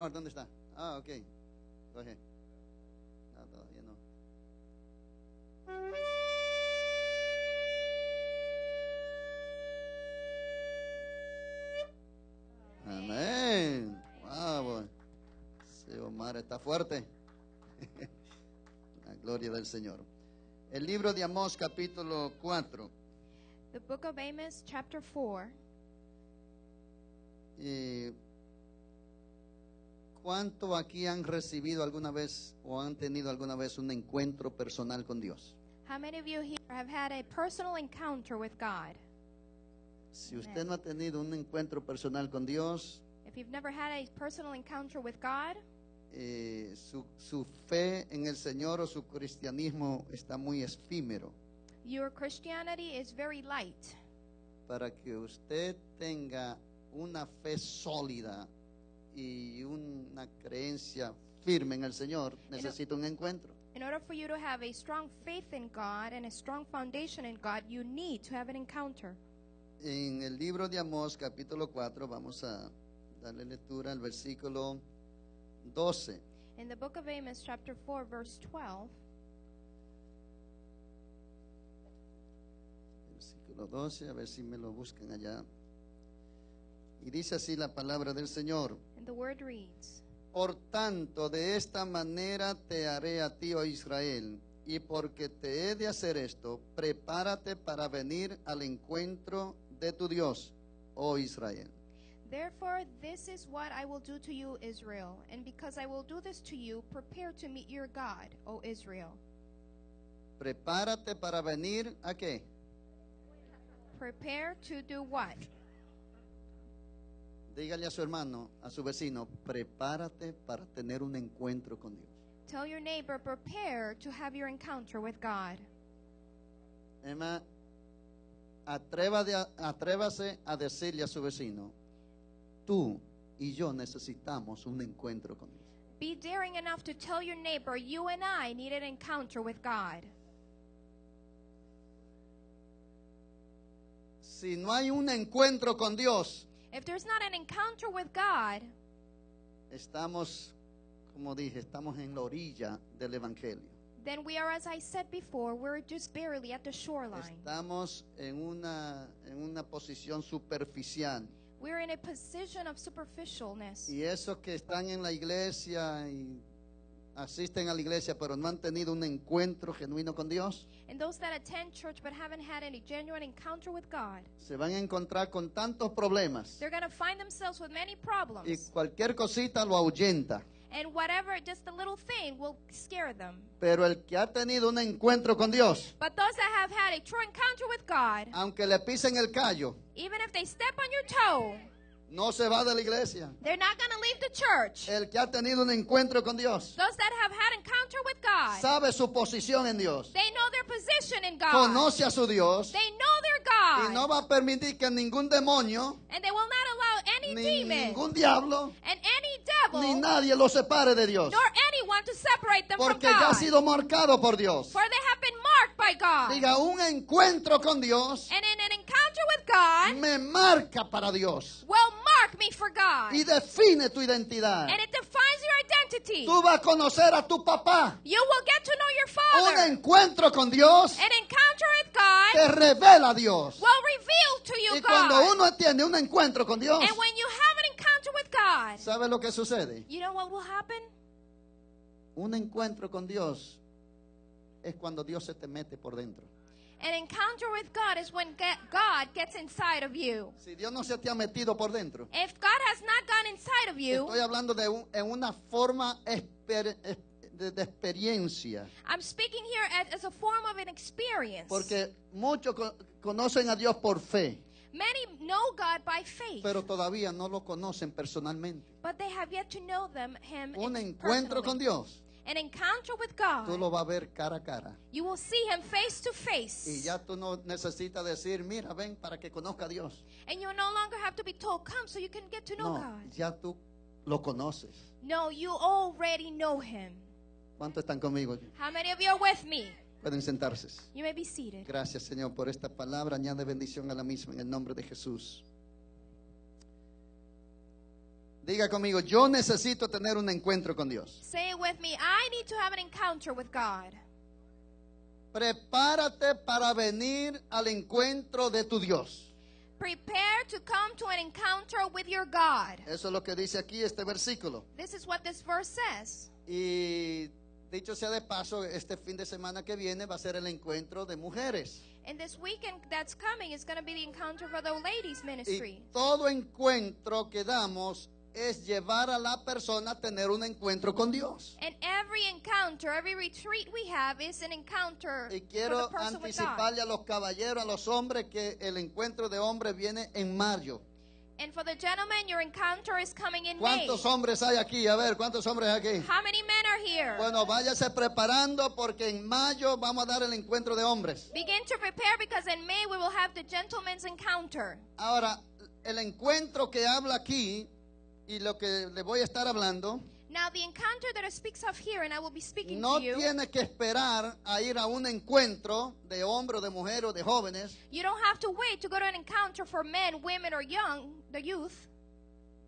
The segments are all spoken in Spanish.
¿Dónde está? Ah, ok. Go ahead. No, todavía no. Amén. Wow. Sí, Omar está fuerte. La gloria del Señor. El libro de Amós, capítulo 4. The book of Amos, chapter 4. ¿Cuánto aquí han recibido alguna vez o han tenido alguna vez un encuentro personal con Dios? How many of you here have had a personal encounter with God? Si usted no ha tenido un encuentro personal con Dios, If you've never had a personal encounter with God, su fe en el Señor o su cristianismo está muy efímero. your Christianity is very light. Para que usted tenga una fe sólida y una creencia firme en el Señor, necesita un encuentro. In order for you to have a strong faith in God and a strong foundation in God, you need to have an encounter. En el libro de Amós, capítulo 4, vamos a darle lectura al versículo 12. In the book of Amos, chapter 4, verse 12, Versículo 12, a ver si me lo buscan allá. Y dice así la palabra del Señor. and the word reads, Por tanto, de esta manera te haré a ti, oh Israel, y porque te he de hacer esto, prepárate para venir al encuentro de tu Dios, oh Israel. Therefore, this is what I will do to you, Israel. And because I will do this to you, prepare to meet your God, O Israel. Prepárate para venir a qué? Prepare to do what? Dígale a su hermano, a su vecino, prepárate para tener un encuentro con Dios. Tell your neighbor, prepare to have your encounter with God. Emma, atrévase a decirle a su vecino, tú y yo necesitamos un encuentro con Dios. Be daring enough to tell your neighbor, you and I need an encounter with God. Si no hay un encuentro con Dios, If there's not an encounter with God, estamos, como dije, estamos en la orilla del Evangelio. then we are, as I said before, we're just barely at the shoreline. Estamos en una posición superficial. We're in a position of superficialness. Y esos que están en la iglesia y asisten a la iglesia, pero no han tenido un encuentro genuino con Dios, And those that attend church but haven't had any genuine encounter with God, se van a encontrar con tantos problemas. they're going to find themselves with many Y problems. cualquier cosita lo ahuyenta. And whatever, just a little thing will scare them. Pero el que ha tenido un encuentro con Dios, But those that have had a true encounter with God, aunque le pisen el callo, even if they step on your toe, no se va de la iglesia. they're not going to leave the church. El que ha tenido un encuentro con Dios Those that have had encounter with God, sabe su posición en Dios, they know their position in God. conoce a su Dios They know their y God. no va a permitir que ningún demonio, And they will not allow any ni demon ningún diablo, and any devil ni nadie lo separe de Dios, nor anyone to separate them from porque ya ha God. sido marcado por Dios. For they have been marked by God. Diga, un encuentro con Dios And in an encounter with God me marca para Dios will mark me for God. y define tu identidad. And it defines your identity. Tú vas a conocer a tu papá. You will get to know your Un Father. encuentro con Dios An encounter with God te revela a Dios. will reveal to you Y cuando God. uno tiene un encuentro con Dios, And when you have an encounter with God, ¿sabe lo que sucede? you know what will happen? Un encuentro con Dios es cuando Dios se te mete por dentro. An encounter with God is when God gets inside of you. Si Dios no se te ha metido por dentro, If God has not gone inside of you, estoy hablando en una forma de experiencia. I'm speaking here as a form of an experience. Porque muchos conocen a Dios por fe, Many know God by faith, pero todavía no lo conocen personalmente. but they have yet to know Him Un encuentro con personally. Dios, An encounter with tú God, lo vas a ver cara a cara. you will see Him face to Y face. ya tú no necesitas decir, mira, ven para que conozca a Dios. And you no longer have to be told, come so you can get to know No, God. ya tú lo conoces. No, you already know Him. ¿Cuántos están conmigo? How many of you are with me? Pueden sentarse. You may be seated. Gracias, Señor, por esta palabra. Añade bendición a la misma en el nombre de Jesús. Diga conmigo, yo necesito tener un encuentro con Dios. Say it with me. I need to have an encounter with God. Prepárate para venir al encuentro de tu Dios. Prepare to come to an encounter with your God. Eso es lo que dice aquí este versículo. This is what this verse says. Y dicho sea de paso, este fin de semana que viene va a ser el encuentro de mujeres. And this weekend that's coming is going to be the encounter for the ladies ministry. Y todo encuentro que damos es llevar a la persona a tener un encuentro con Dios. And every encounter, every retreat we have is an encounter Y for quiero the person with God. anticiparle a los caballeros, a los hombres, que el encuentro de hombres viene en mayo. And for the gentlemen, your encounter is coming in May. ¿Cuántos hombres hay aquí? A ver, ¿cuántos hombres hay aquí? How many men are here? Bueno, váyase preparando porque en mayo vamos a dar el encuentro de hombres. Begin to prepare because in May we will have the gentleman's encounter. Ahora, el encuentro que habla aquí y lo que le voy a estar hablando, Now the encounter that it speaks of here, and I will be speaking no to you, tiene que esperar a ir a un encuentro de hombre, o de mujer o de jóvenes, you don't have to wait to go to an encounter for men, women, or young, the youth.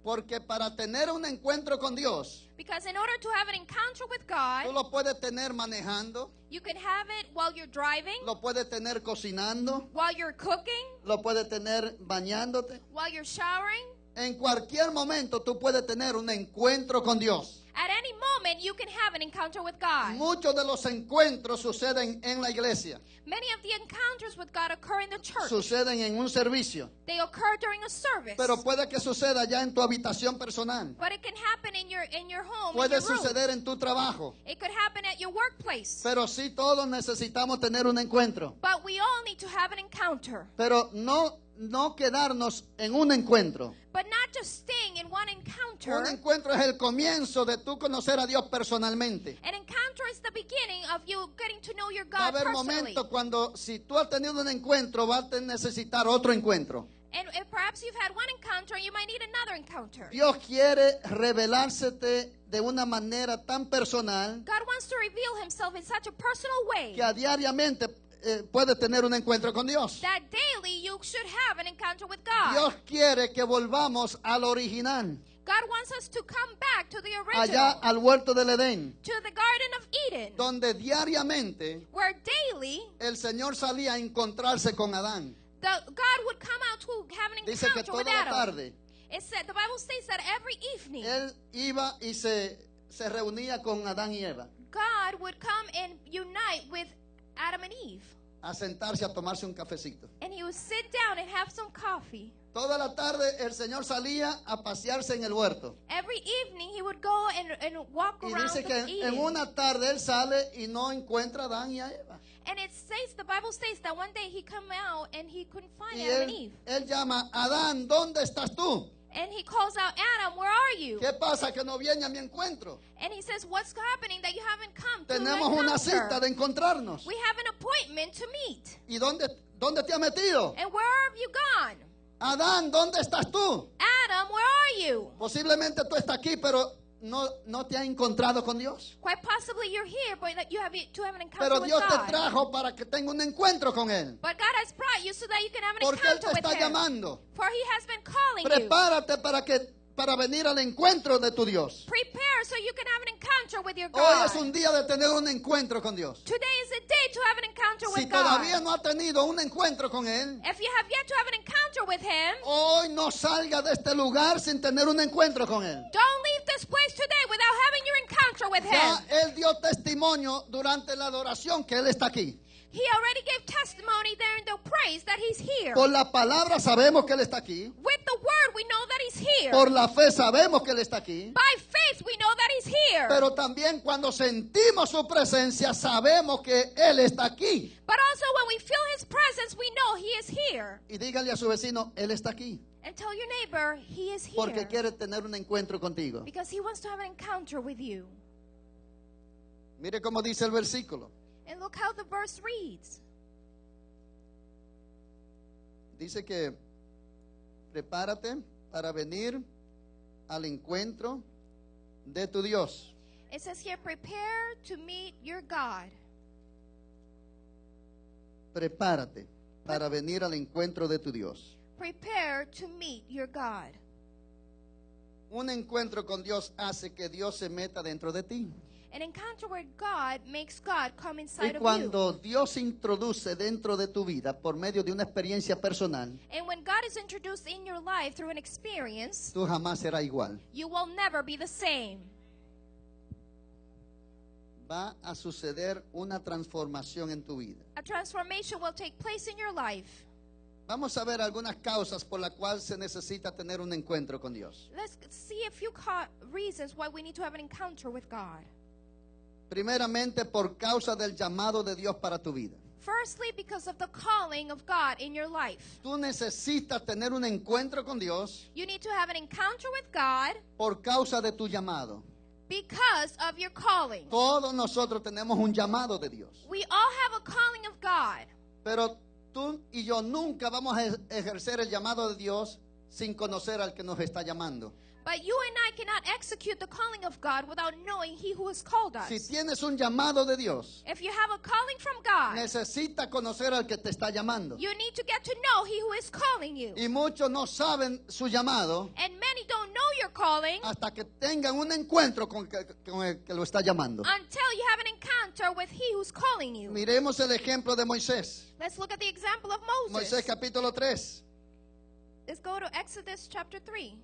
porque para tener un encuentro con Dios, Because in order to have an encounter with tú God, lo puedes tener manejando, you can have it while you're driving, lo puedes tener cocinando, while you're cooking, lo puedes tener bañándote. while you're showering. En cualquier momento tú puedes tener un encuentro con Dios. At any moment, you can have an encounter with God. Muchos de los encuentros suceden en la iglesia, Many of the encounters with God occur in the church. suceden en un servicio, They occur during a service. pero puede que suceda ya en tu habitación personal, But it can happen in your home, in puede your room. suceder en tu trabajo, It could happen at your workplace. pero sí todos necesitamos tener un encuentro, But we all need to have an encounter. pero no quedarnos en un encuentro. But not just staying in one encounter. Un encuentro es el comienzo de tú conocer a Dios personalmente. An encounter is the beginning of you getting to know your Va a God haber personally. momentos cuando si tú has tenido un encuentro vas a necesitar otro encuentro. And perhaps you've had one encounter, you might need another encounter. Dios quiere revelársete de una manera tan personal God wants to reveal himself in such a personal way que a diariamente puedes tener un encuentro con Dios. that daily you should have an encounter with God. Dios quiere que volvamos al original, God wants us to come back to the allá original, al huerto del Edén, to the Garden of Eden, donde diariamente where daily el Señor salía a encontrarse con Adán. God would come out to have an Dice que encounter toda with la Adam. tarde It said, the Bible states that every evening Él iba y se reunía con Adán y Eva God would come and unite with Adam and Eve. a sentarse a tomarse un cafecito. And he would sit down and have some coffee. Toda la tarde el Señor salía a pasearse en el huerto. Every evening he would go and walk Y around dice the que en Eden. una tarde él sale y no encuentra a Adán y a Eva. And it says, the Bible states that one day he come out and he couldn't find Y Adam and Eve. él llama, Adán, ¿dónde estás tú? And he calls out, Adam, where are you? ¿Qué pasa que no viene a mi encuentro? And he says, what's happening that you haven't come to Tenemos the una encounter? cita de encontrarnos. We have an appointment to meet. ¿Y dónde te has metido? And where have you gone? Adán, ¿dónde estás tú? Adam, where are you? Posiblemente tú estás aquí, pero no te has encontrado con Dios. Quite possibly you're here, but that you have to have an encounter Pero with Dios te God. trajo para que tenga un encuentro con Él. But God has brought you so that you can have an Porque Él encounter te with está Him. llamando. For He has been calling you. Prepárate para venir al encuentro de tu Dios. Prepare so you can have an encounter with your Hoy God. es un día de tener un encuentro con Dios. Today is a day to have an encounter Si with todavía God. no ha tenido un encuentro con Él, If you have yet to have an encounter with Him, hoy no salga de este lugar sin tener un encuentro con Él. don't leave this place today without having your encounter with Ya Him. Él dio testimonio durante la adoración que Él está aquí. He already gave testimony there in the praise that He's here. Por la palabra sabemos que Él está aquí. With the word, we know that He's here. Por la fe sabemos que Él está aquí. By faith, we know that He's here. Pero también cuando sentimos su presencia sabemos que Él está aquí. But also when we feel His presence, we know He is here. Y dígale a su vecino, Él está aquí. And tell your neighbor, He is here. Porque quiere tener un encuentro contigo. Because He wants to have an encounter with you. Mire cómo dice el versículo. And look how the verse reads. Dice que prepárate para venir al encuentro de tu Dios. It says here, prepare to meet your God. Prepárate para venir al encuentro de tu Dios. Prepare to meet your God. Un encuentro con Dios hace que Dios se meta dentro de ti. An encounter with God makes God come Y inside of you. cuando Dios se introduce dentro de tu vida por medio de una experiencia personal, And when God is introduced in your life through an experience, tú jamás serás igual. you will never be the same. Va a suceder una transformación en tu vida. A transformation will take place in your life. Vamos a ver algunas causas por las cuales se necesita tener un encuentro con Dios. Let's see a few reasons why we need to have an encounter with God. Primeramente, por causa del llamado de Dios para tu vida. Firstly, because of the calling of God in your life. Tú necesitas tener un encuentro con Dios You need to have an encounter with God por causa de tu llamado. because of your calling. Todos nosotros tenemos un llamado de Dios. We all have a calling of God. Pero tú y yo nunca vamos a ejercer el llamado de Dios sin conocer al que nos está llamando. But you and I cannot execute the calling of God without knowing He who has called us. Si tienes un llamado de Dios, If you have a calling from God, necesitas conocer al que te está llamando. you need to get to know He who is calling you. Y muchos no saben su llamado And many don't know your calling hasta que tengan un encuentro con el que lo está llamando. until you have an encounter with He who's calling you. Miremos el ejemplo de Moisés. Let's look at the example of Moisés Moses. capítulo 3. Let's go to Exodus chapter 3.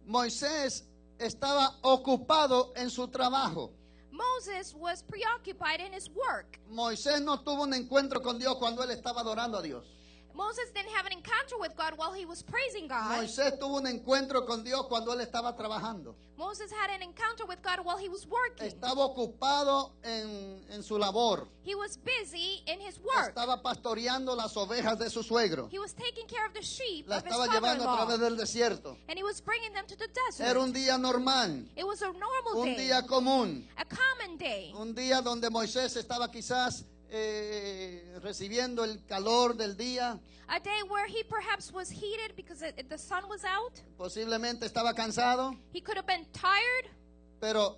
Moisés estaba ocupado en su trabajo. Moses was preoccupied in his work. Moisés no tuvo un encuentro con Dios cuando él estaba adorando a Dios. Moses didn't have an encounter with God while he was praising God. Moisés tuvo un encuentro con Dios cuando él estaba trabajando. Moses had an encounter with God while he was working. Estaba ocupado en su labor. He was busy in his work. Estaba pastoreando las ovejas de su suegro. He was taking care of the sheep La of his estaba llevando a father-in-law. través del desierto. And he was bringing them to the desert. Era un día normal, It was a normal un day. día común, A common day. un día donde Moisés estaba quizás recibiendo el calor del día. A day where he perhaps was heated because the sun was out. Posiblemente estaba cansado, He could have been tired. pero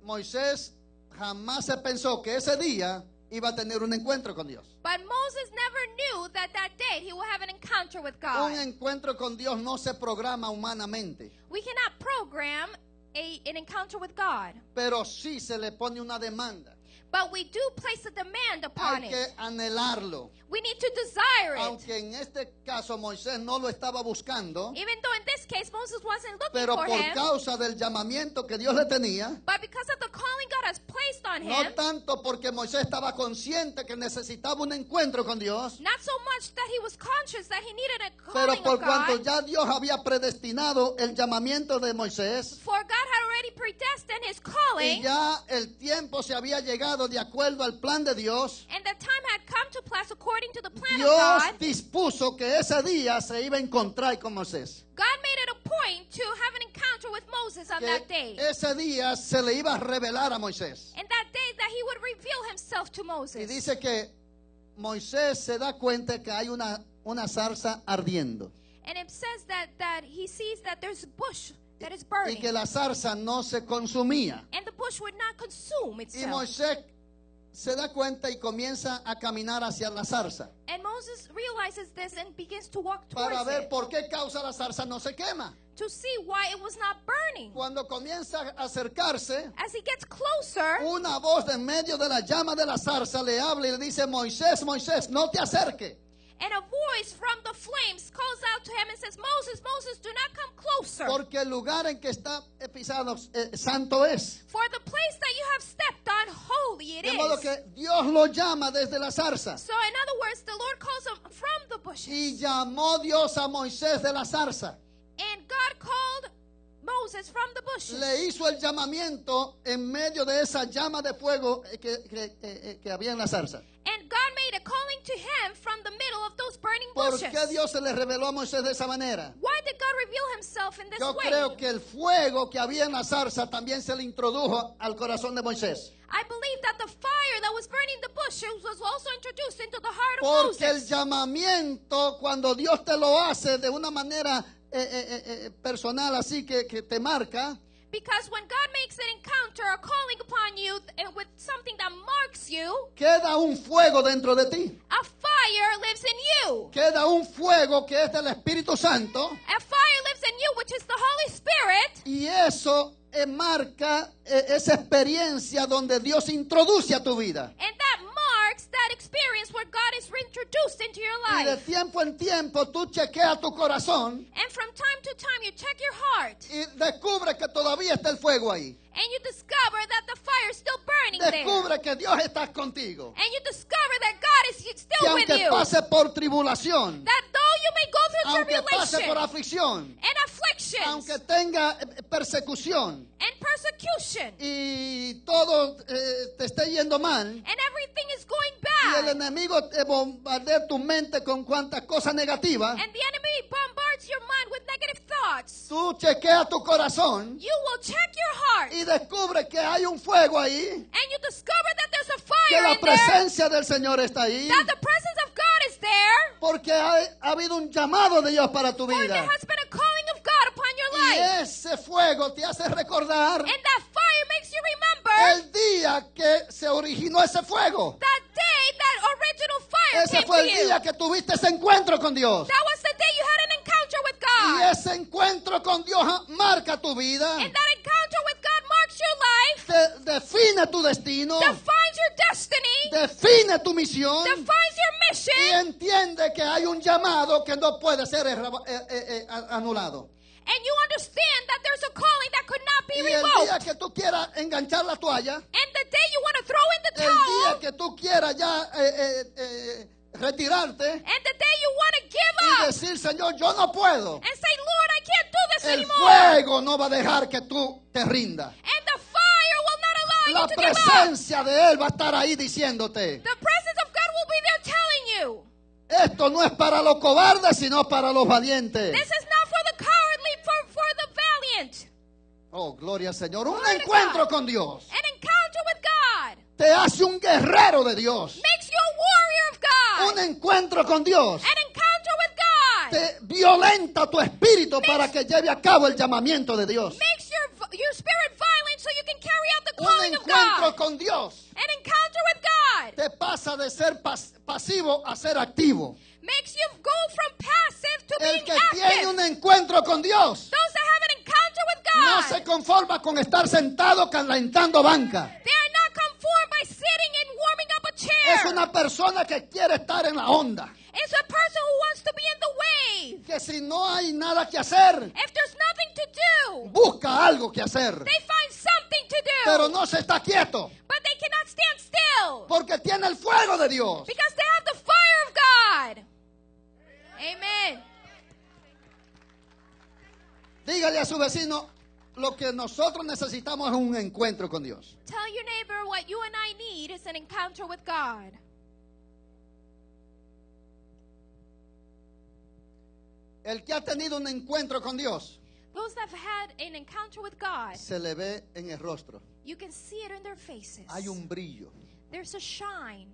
Moisés jamás se pensó que ese día iba a tener un encuentro con Dios. But Moses never knew that that day he would have an encounter with Un God. encuentro con Dios no se programa humanamente, We cannot program an encounter with God. pero sí se le pone una demanda. But we do place a demand upon Hay que it. anhelarlo. We need to desire it. Aunque en este caso Moisés no lo estaba buscando, Even though in this case Moses wasn't looking pero for por him. causa del llamamiento que Dios le tenía, But because of the calling God has placed on no him. tanto porque Moisés estaba consciente que necesitaba un encuentro con Dios, Not so much that he was conscious that he needed a pero calling por of cuanto God. ya Dios había predestinado el llamamiento de Moisés For God had already predestined his y calling. ya el tiempo se había llegado de acuerdo al plan de Dios, And the time had come to pass according to the plan Dios of God. dispuso que ese día se iba a encontrar con Moisés. God made it a point to have an encounter with Moses on that day. Que ese día se le iba a revelar a Moisés. And that day that he would reveal himself to Y Moses. dice que Moisés se da cuenta que hay una zarza ardiendo And it says that he sees that there's a bush that is y burning. que la zarza no se consumía. And the bush would not consume Y itself. Moisés se da cuenta y comienza a caminar hacia la zarza And Moses realizes this and begins to walk para towards ver it por qué causa la zarza no se quema. to see why it was not burning. Cuando comienza a acercarse, As he gets closer, una voz de en medio de la llama de la zarza le habla y le dice: Moisés, Moisés, no te acerques, and a voice from the flames calls out to him and says, Moses, Moses, do not come closer. porque el lugar en que está pisado santo es. For the place that you have stepped on, holy it De modo is. que Dios lo llama desde la zarza. So in other words, the Lord calls him from the bushes. Y llamó Dios a Moisés de la zarza. And God called Moses from the bushes. Le hizo el llamamiento en medio de esa llama de fuego que había en la zarza. And God made a calling to him from the middle of those burning ¿Por bushes. qué Dios se le reveló a Moisés de esa manera? Why did God reveal himself in this Yo way? creo que el fuego que había en la zarza también se le introdujo al corazón de Moisés. I believe that the fire that was burning the bushes was also introduced into the heart of Porque el Moses. llamamiento, cuando Dios te lo hace de una manera personal, así que te marca, Because when God makes an encounter, a calling upon you with something that marks you, queda un fuego dentro de ti. a fire lives in you. Queda un fuego que es del Espíritu Santo. A fire lives in you, which is the Holy Spirit. Y eso marca esa experiencia donde Dios introduce a tu vida. And that marks that experience where God is reintroduced into your Y de life. tiempo en tiempo tú chequeas tu corazón And from time to time, you check your heart. y descubres que todavía está el fuego ahí. And you discover that the fire is still burning there. Descubre que Dios está contigo. And you discover that God is Que still with aunque you. pase por tribulación, That though you may go through aunque pase tribulation por aflicción, and afflictions aunque tenga persecución and persecution y todo te esté yendo mal, and everything is going y el bad enemigo te bombardea tu mente con cuantas cosas negativas, and the enemy bombards your mind with negative thoughts, tú chequeas tu corazón you will check your heart y descubres que hay un fuego ahí, and you discover that there's a que fire la in there, presencia del Señor está ahí, that the presence of God is there, porque ha habido un llamado de Dios para tu for there vida. has been a calling of God upon your Y life. ese fuego te hace recordar And that fire makes you remember el día que se originó ese fuego. that day that original fire Ese came fue to el you. día que tuviste ese encuentro con Dios. That was the day you had an encounter with Y God. ese encuentro con Dios marca tu vida, And that encounter with God marks your life, te define tu destino, defines your destiny, define tu misión defines your y mission, entiende que hay un llamado que no puede ser anulado. and you understand that there's a calling that could not be Y el día revoked. que tú quieras enganchar la toalla, And the day you want to throw in the el día towel, que tú quieras ya retirarte and the day you want to give y up decir, Señor, yo no puedo, and say, Lord, I can't do this el anymore. fuego no va a dejar que tú te rindas. And the fire will not allow La you to give up. presencia de Él va a estar ahí diciéndote, The presence of God will be there telling you, esto no es para los cobardes, sino para los valientes. this is not for the cowardly, for the valiant. Oh, gloria al Señor. Un Glory to encuentro God. con Dios An encounter with God te hace un guerrero de Dios. makes you a warrior of Un God. encuentro con Dios An encounter with God te violenta tu espíritu para que lleve a cabo el llamamiento de Dios. makes your spirit violent so you can carry out the Un calling of encuentro God. con Dios An encounter with God te pasa de ser pasivo a ser activo. makes you go from passive to El being que tiene active. un encuentro con Dios Those that have an encounter with no God, se conforma con estar sentado calentando banca. they are not conformed by sitting and warming up a Es chair. una persona que quiere estar en la onda. It's a person who wants to be in the wave. Que si no hay nada que hacer, If there's nothing to do, busca algo que hacer. they find something to do. Pero no se está quieto. But they cannot stand still Porque tiene el fuego de Dios. because they have the fire of God. Amen. Dígale a su vecino, lo que nosotros necesitamos es un encuentro con Dios. Tell your neighbor what you and I need is an encounter with God. El que ha tenido un encuentro con Dios, Those that have had an encounter with God, se le ve en el rostro. you can see it in their faces. Hay un brillo. There's a shine.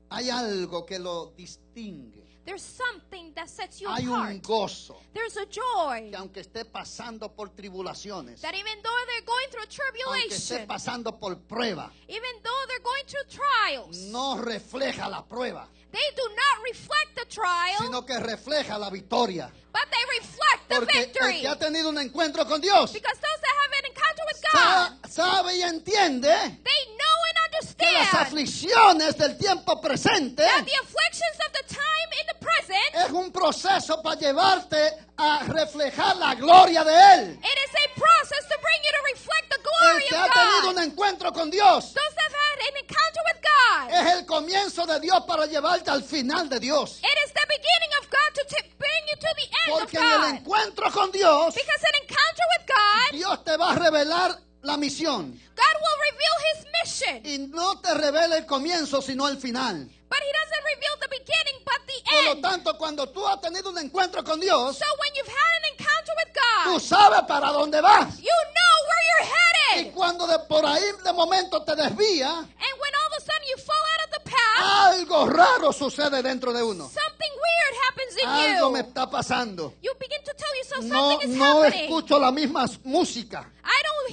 Hay algo que lo distingue. There's something that sets you Hay un apart. gozo. There's a joy Que aunque esté pasando por tribulaciones, that even though they're going through aunque esté tribulation, pasando por prueba, even though they're going through trials, no refleja la prueba, they do not reflect the trial, sino que refleja la victoria. but they reflect the Porque el victory. que ha tenido un encuentro con Dios Because those that have an encounter with God, sabe y entiende they know and que las understand aflicciones del tiempo presente that the afflictions of the time in the present, es un proceso para llevarte a reflejar la gloria de Él. it is a process to bring you to reflect the El glory que of ha tenido God. un encuentro con Dios Those that have had an encounter with God, es el comienzo de Dios para llevarte al final de Dios. it is the beginning of God to bring you to the end of Porque en el God. encuentro con Dios, Because an encounter with God, Dios te va a revelar la misión. God will reveal His mission. Y no te revela el comienzo, sino el final. But He doesn't reveal the beginning, but the Por lo end. tanto, cuando tú has tenido un encuentro con Dios, So when you've had an encounter with tú God, sabes para dónde vas. you know where you're Y headed. cuando por ahí de momento te desvía, And when all of a sudden you fall out of the path, algo raro sucede dentro de uno. something weird happens in Algo me you. está pasando. You begin to tell yourself No, something is no happening. escucho la misma música. I don't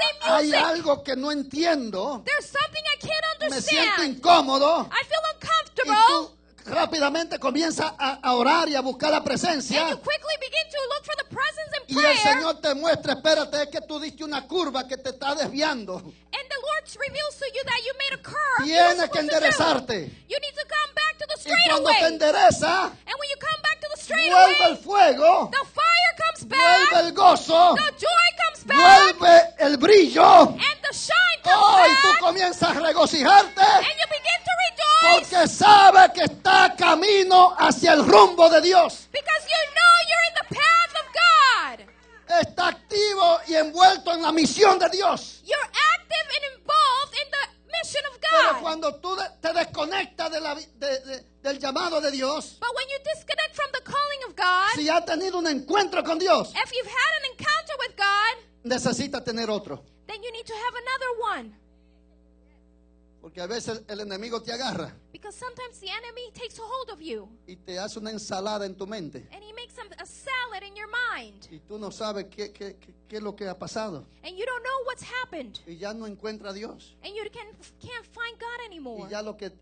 same hay music. algo que no entiendo, There's something I can't me siento understand. incómodo, I feel y uncomfortable. tú rápidamente comienzas a orar y a buscar la And presencia, you quickly begin to look for the presence and y el prayer. Señor te muestra, espérate, es que tú diste una curva que te está desviando. And the Lord reveals to you that you made a curve. You Tienes were que supposed to do. enderezarte. You need to come back to the Y straight cuando te away. endereza, And when you come back to the straight vuelve el away, fuego, the fire comes vuelve back. el gozo, The joy comes back. vuelve el brillo. And the shine comes Oh, y tú back. comienzas a regocijarte And you begin to rejoice. porque sabes que está camino hacia el rumbo de Dios. Because you know you're in the path of God. Está activo y envuelto en la misión de Dios. You're active and involved in the mission of Pero God. cuando tú te desconectas del llamado de Dios, But when you disconnect from the calling of God, si has tenido un encuentro con Dios, if you've had an encounter with God, necesitas tener otro. then you need to have another one. Porque a veces el enemigo te agarra Because sometimes the enemy takes a hold of you y te hace una ensalada en tu mente. and he makes a salad in your mind. Y tú no sabes qué es lo que ha pasado. And you don't know what's happened. Y ya no encuentra a Dios. And you can't find God anymore. Y ya lo que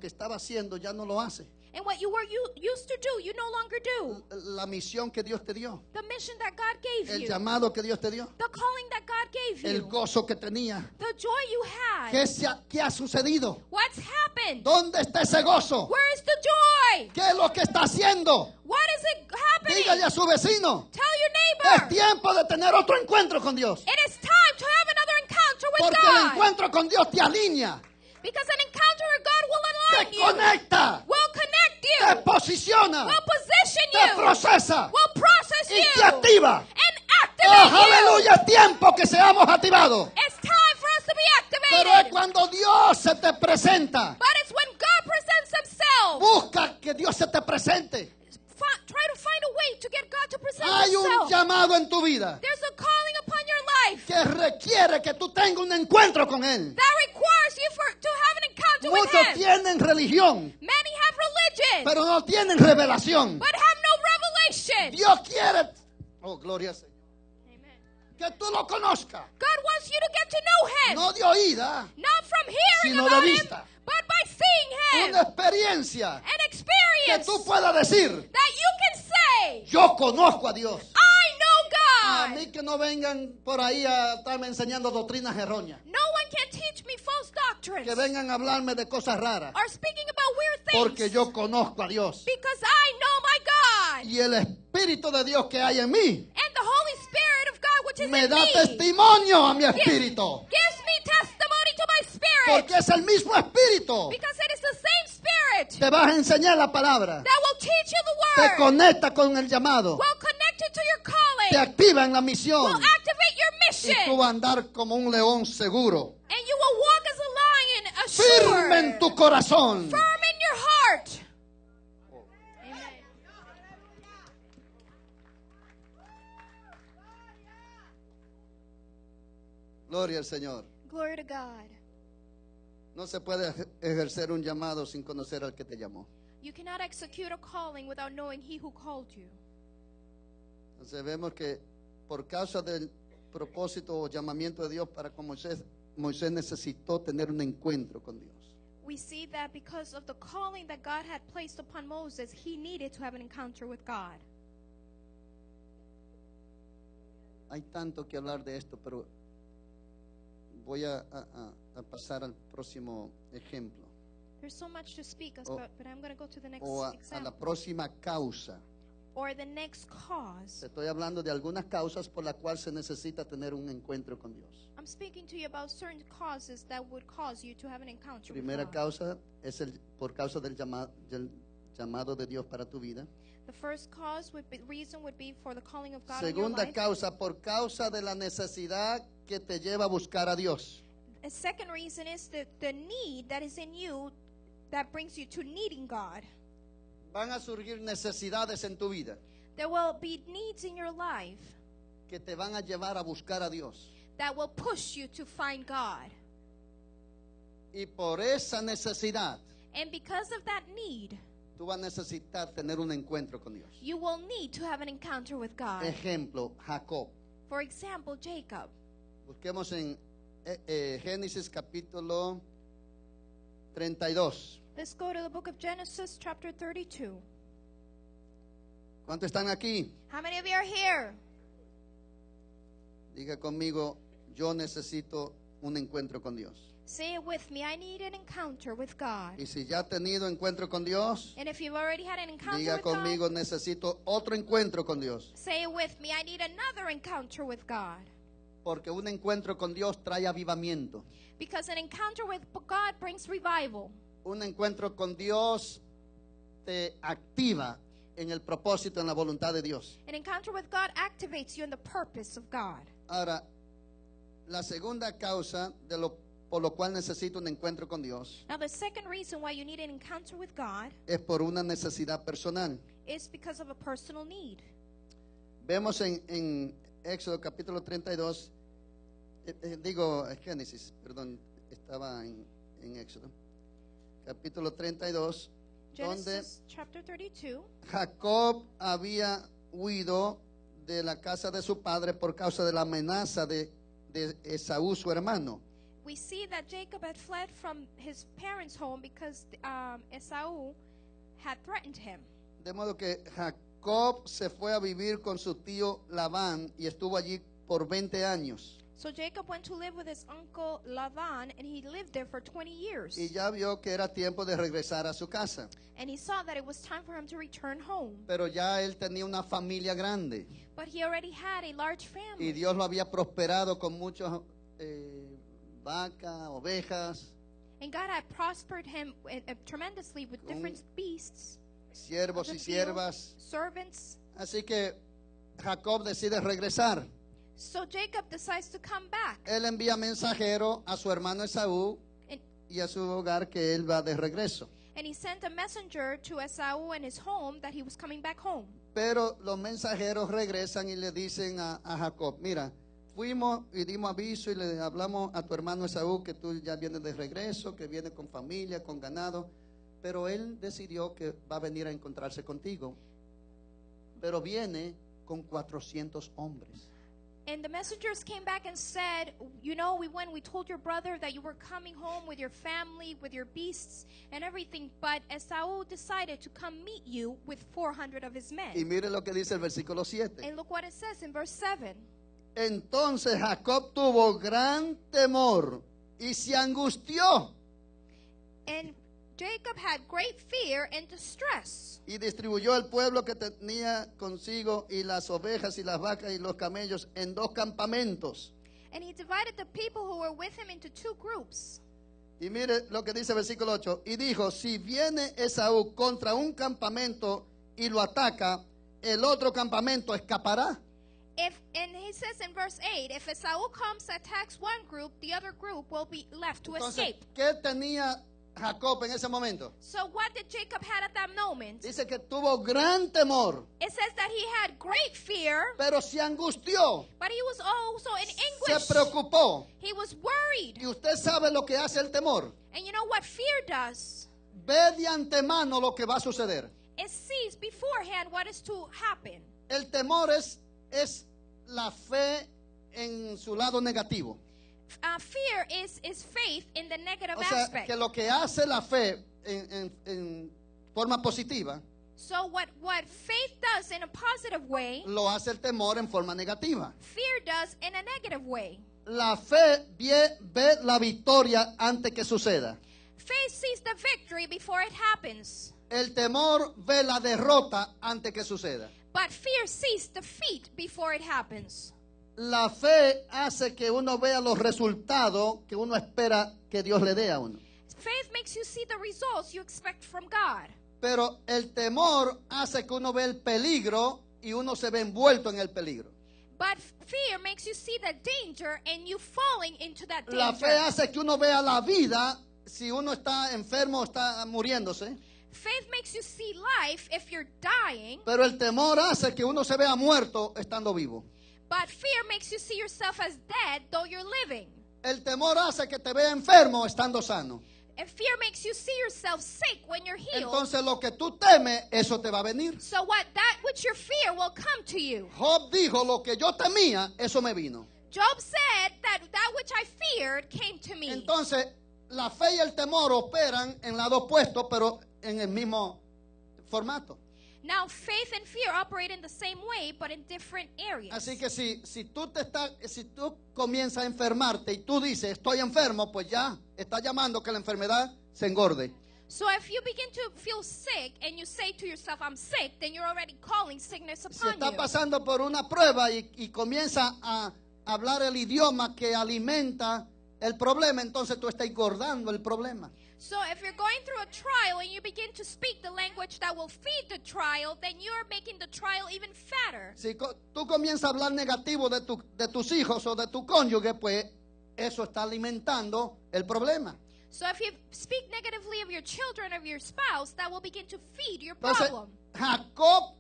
estaba haciendo ya no lo hace. And what you used to do, you no longer do. La misión que Dios te dio, The mission that God gave el you. llamado que Dios te dio, The calling that God gave el you. gozo que tenía. The joy you had. ¿Qué ha sucedido? What's happened? ¿Dónde está ese gozo? Where is the joy? ¿Qué es lo que está haciendo? What is it happening? Dígale a su vecino. Tell your Es neighbor. tiempo de tener otro encuentro con Dios. It is time to have another encounter with Porque el God. encuentro con Dios te alinea, Because an encounter with God will te align you. conecta, Will connect te you. posiciona, Will position te you. procesa Will process y you. te activa. And ¡Oh, activate you. aleluya! Es tiempo que seamos activados. It's time for us to be Pero es activated. cuando Dios se te presenta. But it's when God presents himself. Busca que Dios se te presente. Try to find a way to get God to present Hay un himself. llamado en tu vida There's a calling upon your life que requiere que tú tengas un encuentro con Él. that requires you to have an encounter with Muchos him. tienen religión, Many have religion, pero no tienen revelación. but have no revelation. Dios quiere, oh gloria al Señor, Amen. que tú lo conozcas. God wants you to get to know him. No de oída, Not from hearing sino de about him, vista. but by seeing him. una experiencia An que experience tú puedas decir, that you can say, yo conozco a Dios. I know A God. mí que no vengan por ahí a estarme enseñando doctrinas erróneas. No one can teach me false doctrines Que vengan a hablarme de cosas raras. or speaking about weird things Porque yo conozco a Dios. because I know my God. Y el Espíritu de Dios que hay en mí And the Holy Spirit of God which is me in da me testimonio a mi espíritu. gives me testimony to my spirit Porque es el mismo espíritu. because it is the same spirit Te vas a enseñar la palabra. that will teach you Te the word, conecta con el llamado. will connect you to your Te calling, activa en la will misión. activate your Y mission, tú vas a andar como un león seguro. and you will walk as a lion, Firme en assured, tu corazón. firm in your heart. Amen. Gloria al Señor. Glory to God. No se puede ejercer un llamado sin conocer al que te llamó. You cannot execute a calling without knowing he who called you. Entonces vemos que por causa del propósito o llamamiento de Dios para con Moisés, Moisés necesitó tener un encuentro con Dios. We see that because of the calling that God had placed upon Moses, he needed to have an encounter with God. Hay tanto que hablar de esto, pero voy a pasar al próximo ejemplo There's so much to speak O- about, but I'm going to go to the next o a la example. próxima causa. Or the next cause. Te estoy hablando de algunas causas por las cuales se necesita tener un encuentro con Dios. I'm speaking to you about certain causes that would cause you to have an encounter Primera with God. causa es por causa del llamado de Dios para tu vida. The first reason would be for the calling of God in your Segunda life. causa, por causa de la necesidad que te lleva a buscar a Dios. A second reason is the need that is in you that brings you to needing God. Van a surgir necesidades en tu vida There will be needs in your life que te van a llevar a buscar a Dios. that will push you to find God. Y por esa necesidad, And because of that need, tú vas a necesitar tener un encuentro con Dios. you will need to have an encounter with God. Ejemplo, Jacob. For example, Jacob. Busquemos en Génesis capítulo 32. Let's go to the book of Genesis, chapter 32. ¿Cuántos están aquí? How many of you are here? Diga conmigo, yo necesito un encuentro con Dios. Say it with me. I need an encounter with God. Y si ya ha tenido encuentro con Dios, And if you've already had an encounter diga with conmigo, God, necesito otro encuentro con Dios. say it with me. I need another encounter with God. Porque un encuentro con Dios trae avivamiento. Because an encounter with God brings revival. Un encuentro con Dios te activa en el propósito, en la voluntad de Dios. An encounter with God activates you in the purpose of God. Ahora, la segunda causa por lo cual necesito un encuentro con Dios Now, the second reason why you need an encounter with God es por una necesidad personal. is because of a personal need. Vemos en Éxodo capítulo 32, Génesis, perdón, estaba en Éxodo, capítulo 32, donde Genesis chapter 32. Jacob había huido de la casa de su padre por causa de la amenaza de Esaú, su hermano. We see that Jacob had fled from his parents' home because Esau had threatened him. De modo que Jacob se fue a vivir con su tío Labán y estuvo allí por 20 años. So Jacob went to live with his uncle Laban, and he lived there for 20 years. Y ya vio que era tiempo de regresar a su casa. And he saw that it was time for him to return home. Pero ya él tenía una familia grande. But he already had a large Y family. Dios lo había prosperado con muchas vacas, ovejas, And God had prospered him tremendously with different beasts, siervos of y the field, siervas. servants. Así que Jacob decide regresar. So Jacob decides to come back. Él envía mensajero a su hermano Esaú And, y a su hogar que él va de regreso. and he sent a messenger to Esau and his home that he was coming back home. Pero los mensajeros regresan y le dicen a Jacob, mira, fuimos y dimos aviso y le hablamos a tu hermano Esaú que tú ya vienes de regreso, que viene con familia, con ganado, pero él decidió que va a venir a encontrarse contigo, pero viene con 400 hombres. And the messengers came back and said, you know, we told your brother that you were coming home with your family, with your beasts and everything, but Esau decided to come meet you with 400 of his Y men. mire lo que dice el versículo 7. And look what it says in verse 7. Entonces Jacob tuvo gran temor y se angustió And Jacob had great fear and distress. y distribuyó el pueblo que tenía consigo y las ovejas y las vacas y los camellos en 2 campamentos. And he divided the people who were with him into 2 groups. Y mire lo que dice el versículo 8. Y dijo, si viene Esaú contra un campamento y lo ataca, el otro campamento escapará. And he says in verse 8, if Esau comes, attacks one group, the other group will be left to Entonces, escape. ¿qué tenía Jacob en ese momento? So what did Jacob had at that moment? Dice que tuvo gran temor, It says that he had great fear, pero se angustió, but he was also in se anguish. preocupó. He was worried. Y usted sabe lo que hace el temor. And you know what fear does? Ve de antemano lo que va a suceder. It sees beforehand what is to happen. El temor es la fe en su lado negativo. Fear is faith in the negative O sea, aspect. que lo que hace la fe en forma positiva, So what faith does in a positive way, lo hace el temor en forma negativa. fear does in a negative way. La fe ve la victoria antes que suceda. Faith sees the victory before it happens, El temor ve la derrota antes que suceda. but fear sees defeat before it happens. La fe hace que uno vea los resultados que uno espera que Dios le dé a uno. Faith makes you see the results you expect from God. Pero el temor hace que uno ve el peligro y uno se ve envuelto en el peligro. But fear makes you see the danger and you falling into that La danger. fe hace que uno vea la vida si uno está enfermo o está muriéndose. Faith makes you see life if you're dying, Pero el temor hace que uno se vea muerto estando vivo. but fear makes you see yourself as dead though you're living. El temor hace que te vea enfermo estando sano. And fear makes you see yourself sick when you're healed. Entonces lo que tú temes, eso te va a venir. So that which you fear will come to you. Job dijo, lo que yo temía, eso me vino. Job said that which I feared came to me. Entonces, la fe y el temor operan en lado opuesto, pero en el mismo formato. Now, faith and fear operate in the same way, but in different areas. Así que si tú comienzas a enfermarte y tú dices, estoy enfermo, pues ya está llamando que la enfermedad se engorde. So if you begin to feel sick and you say to yourself, I'm sick, then you're already calling sickness Si upon está you. pasando por una prueba y comienza a hablar el idioma que alimenta el problema, entonces tú estás engordando el problema. So if you're going through a trial and you begin to speak the language that will feed the trial, then you're making the trial even fatter. Si tú comienzas a hablar negativo de tus hijos o de tu cónyuge, pues eso está alimentando el problema. So if you speak negatively of your children, of your spouse, that will begin to feed your Entonces, problem. Jacob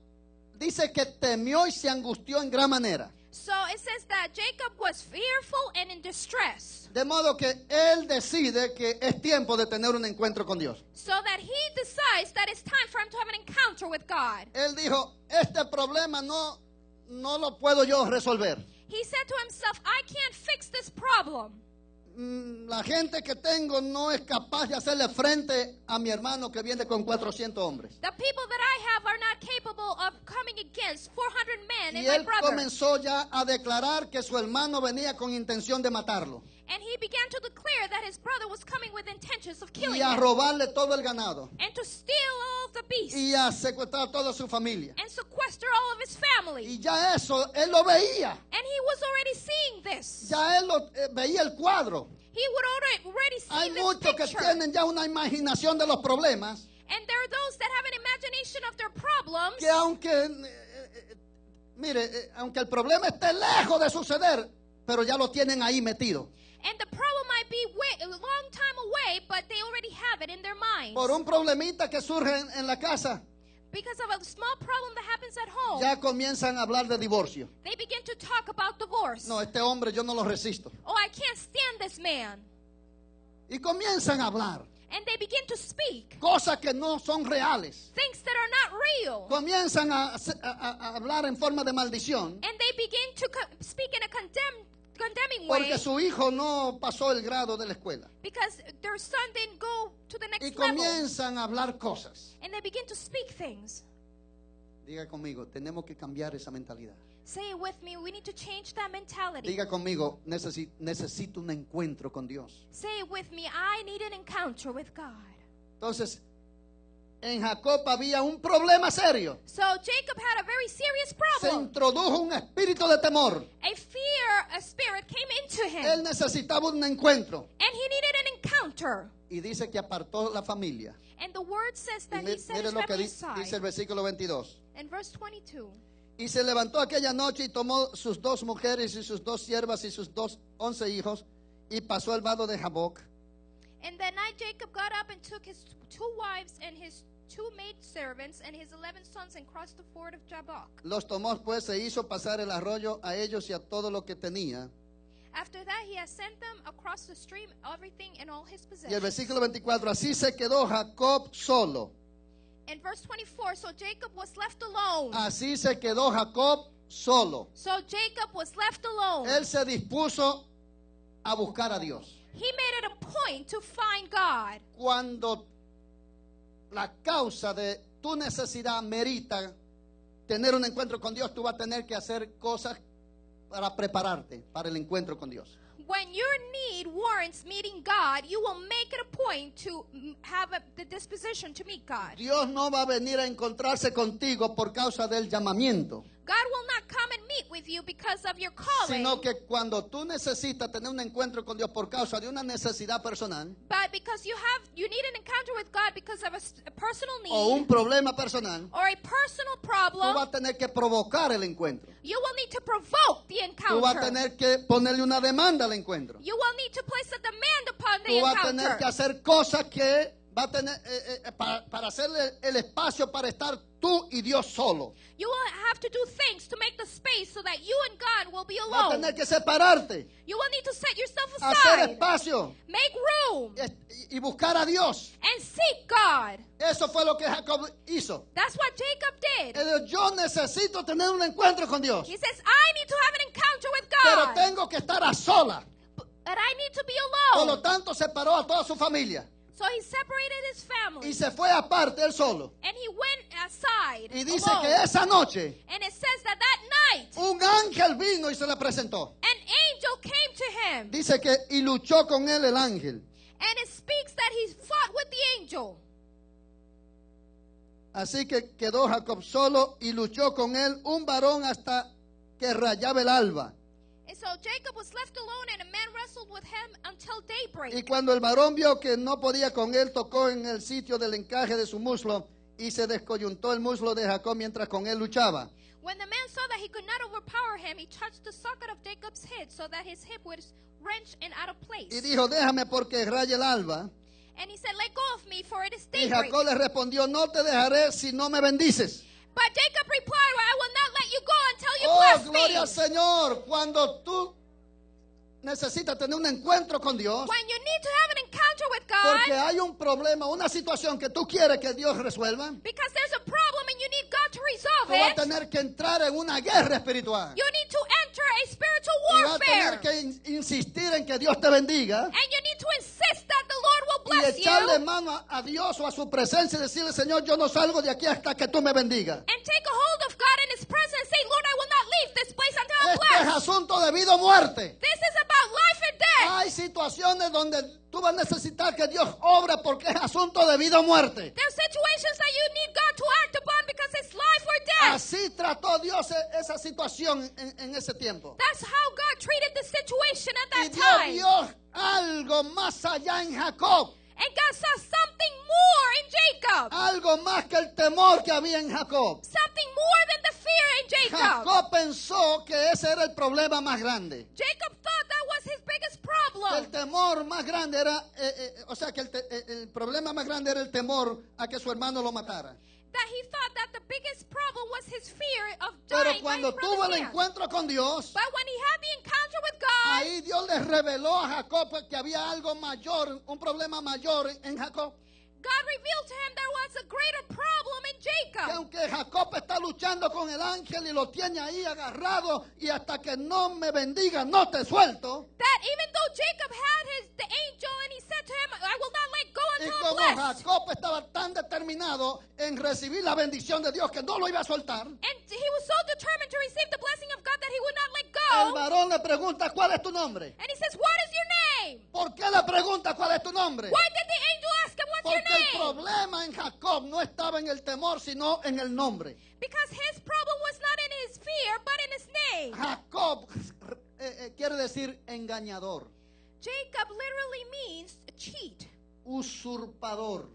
dice que temió y se angustió en gran manera. So it says that Jacob was fearful and in distress. De modo que él decide que es tiempo de tener un encuentro con Dios. So that he decides that it's time for him to have an encounter with God. Él dijo, este problema no lo puedo yo resolver. He said to himself, I can't fix this problem. La gente que tengo no es capaz de hacerle frente a mi hermano que viene con 400 hombres. The people that I have are not capable of coming against 400 men Y and my él brother. comenzó ya a declarar que su hermano venía con intención de matarlo And he began to declare that his brother was coming with intentions of killing y a him. robarle todo el ganado And to steal all of the beasts. y a secuestrar a toda su familia. And sequester all of his family. Y ya eso, él lo veía. And he was already seeing this. Ya él veía el cuadro. He would already see Hay this muchos que picture. tienen ya una imaginación de los problemas And there are those that have an imagination of their problems. que aunque el problema esté lejos de suceder, pero ya lo tienen ahí metido. And the problem might be a long time away, but they already have it in their minds. Por un problemita que surge en la casa, Because of a small problem that happens at home, ya comienzan a hablar de divorcio. they begin to talk about divorce. No, este hombre yo no lo resisto. Oh, I can't stand this man. Y comienzan a hablar And they begin to speak cosas que no son reales. things that are not real. Comienzan a hablar en forma de maldición And they begin to speak in a condemning porque way su hijo no pasó el grado de la escuela. because their son didn't go to the Y next level. comienzan a hablar cosas. And they begin to speak things. Diga conmigo, tenemos que cambiar esa mentalidad. Say it with me, we need to change that mentality. Diga conmigo, necesito un encuentro con Dios. Say it with me, I need an encounter with God. Entonces, en Jacob había un problema serio. So Jacob had a very serious Se problem. introdujo un espíritu de temor. A spirit came into Él him. necesitaba un encuentro. And he needed an encounter. Y dice que apartó la familia. And the word says Y that he set mire his lo que family dice aside. el versículo 22. In verse 22. Y se levantó aquella noche y tomó sus 2 mujeres y sus 2 siervas y sus 11 hijos y pasó al vado de Jaboc. And that night Jacob got up and took his 2 wives and his 2 maidservants and his 11 sons and crossed the ford of Jabbok. Los tomó pues e hizo pasar el arroyo a ellos y a todo lo que tenía. After that he has sent them across the stream, everything and all his Y el possessions. versículo 24, así se quedó Jacob solo. In verse 24, so Jacob was left alone. Así se quedó Jacob solo. So Jacob was left alone. Él se dispuso a buscar a Dios. He made it a point to find God. Cuando la causa de tu necesidad merita tener un encuentro con Dios, tú vas a tener que hacer cosas para prepararte para el encuentro con Dios. When your need warrants meeting God, you will make it a point to have the disposition to meet God. Dios no va a venir a encontrarse contigo por causa del llamamiento, God will not come and meet with you because of your calling, sino que cuando tú necesitas tener un encuentro con Dios por causa de una necesidad personal but because you need an encounter with God because of a personal need o un problema personal, or a personal tú problem, vas a tener que provocar el encuentro. you will need to provoke the Tú vas a encounter. tener que ponerle una demanda al encuentro. You will need to place a demand upon the Tú vas a tener que encounter. hacer cosas que va a tener para hacerle el espacio para estar tú y Dios solo. You will have to do things to make the space so that you and God will be Va a alone. tener que separarte, You will need to set yourself hacer aside, espacio make room, y buscar a Dios. and seek God. Eso fue lo que Jacob hizo. That's what Jacob did. Él dijo, yo necesito tener un encuentro con Dios, He says, I need to have an encounter with pero God, tengo que estar a sola. but I need to be Por lo alone. tanto, separó a toda su familia So he separated his family, y se fue aparte él solo. and he went aside Y dice alone. que esa noche And it says that that night, un ángel vino y se le presentó. an angel came to him. Dice que y luchó con él el ángel. And it speaks that he fought with the angel. Así que quedó Jacob solo y luchó con él un varón hasta que rayaba el alba. And so Jacob was left alone, and a man wrestled with him until daybreak. Y cuando el varón vio que no podía con él, tocó en el sitio del encaje de su muslo y se descoyuntó el muslo de Jacob mientras con él luchaba. When the man saw that he could not overpower him, he touched the socket of Jacob's hip so that his hip was wrenched and out of place. Y dijo, déjame porque raya el alba. And he said, let go of me, for it is Y daybreak. Jacob le respondió, no te dejaré si no me bendices. But Jacob replied, well, I will not let you go until you Oh, bless gloria al me. Señor. Cuando tú necesitas tener un encuentro con Dios, When you need to have an encounter with porque God, hay un problema, una situación que tú quieres que Dios resuelva, because there's a problem and you need God to tú resolve vas a it, tener que entrar en una guerra espiritual. you need to enter a spiritual Y vas a tener warfare. que insistir en que Dios te bendiga And you need to insist that the Lord will y bless echarle you. mano a Dios o a su presencia y decirle, Señor, yo no salgo de aquí hasta que tú me bendigas. And take a hold of God in His presence and say, Lord, I will not leave this place until I'm Este es blessed. asunto de vida o muerte. This is about life and death. Hay situaciones donde tú vas a necesitar que Dios obre porque es asunto de vida o muerte. There are situations that you need God to act upon because it's life or death. Así trató Dios esa situación en ese tiempo. That's how God treated the situation at Y that Dios time. vio algo más allá en Jacob. And God saw something more in Jacob. Algo más que el temor que había en Jacob. Something more than the fear in Jacob. Jacob pensó que ese era el problema más grande. Jacob thought that was his biggest El problem. temor más grande era, o sea que el problema más grande era el temor a que su hermano lo matara. That he thought that the biggest problem was his fear of Pero dying by cuando his tuvo el brother's hand. encuentro con Dios, But when he had the encounter with God, ahí Dios le reveló a Jacob que había algo mayor, un problema mayor en Jacob. God revealed to him there was a greater problem in Que Jacob. aunque Jacob está luchando con el ángel y lo tiene ahí agarrado y hasta que no me bendiga no te suelto. That even though Jacob had the angel and he said to him, I will not let go Y until como I'm blessed. Jacob estaba tan determinado en recibir la bendición de Dios que no lo iba a soltar, And he was so determined to receive the blessing of God that he would not let el go. varón le pregunta, ¿cuál es tu nombre? And he says, what is your name? ¿Por qué le pregunta cuál es tu nombre? Why did the angel ask him, what's your Porque el name? problema en Jacob no estaba en el temor, sino en el nombre. Because his problem was not in his fear, but in his name. Jacob quiere decir engañador, Jacob literally means a cheat, usurpador.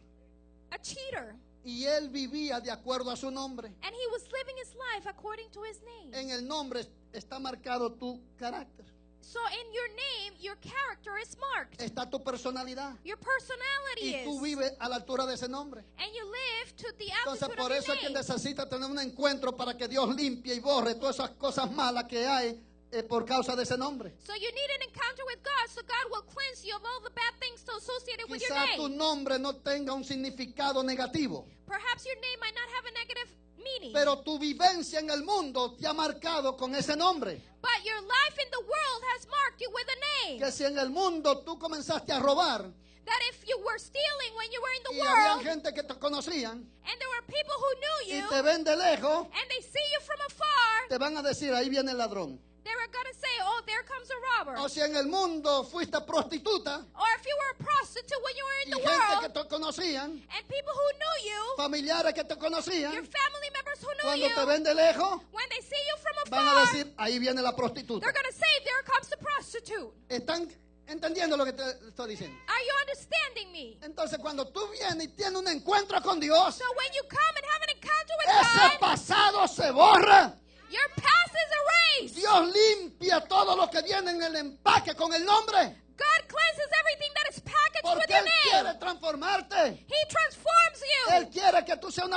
a cheater. Y él vivía de acuerdo a su nombre. And he was living his life according to his name. En el nombre está marcado tu carácter, So in your name, your character is marked. está tu personalidad. Your personality Y tú is. vives a la altura de ese nombre. And you live to the Entonces altitude por of eso your es que name. necesita tener un encuentro para que Dios limpie y borre todas esas cosas malas que hay por causa de ese nombre. So you need an encounter with God, so God will cleanse you of all the bad things associated with your Quizá tu name. nombre no tenga un significado negativo, Perhaps your name might not have a negative meaning. pero tu vivencia en el mundo te ha marcado con ese nombre. But your life in the world has marked you with a name. Que si en el mundo tú comenzaste a robar That if you were stealing when you were in the y había world, gente que te conocían and there were people who knew y you, te ven de lejos, and they see you from afar, te van a decir, ahí viene el ladrón. they were going to say, oh, there comes a robber. O si en el mundo fuiste prostituta Or if you were a prostitute when you were in y the gente que world, te conocían, and people who knew you, familiares que te conocían, your family members who knew cuando you, te ven de lejos, when they see you from van a afar, decir, ahí viene la prostituta. they're going to say, there comes the prostitute. ¿Están entendiendo lo que te estoy diciendo? Are you understanding me? Entonces cuando tú vienes y tienes un encuentro con Dios, So when you come and have an encounter with ese God, pasado se borra. your past is erased. Dios limpia todo lo que viene en el empaque con el nombre. God cleanses everything that is packaged with Porque your Él name. quiere transformarte. He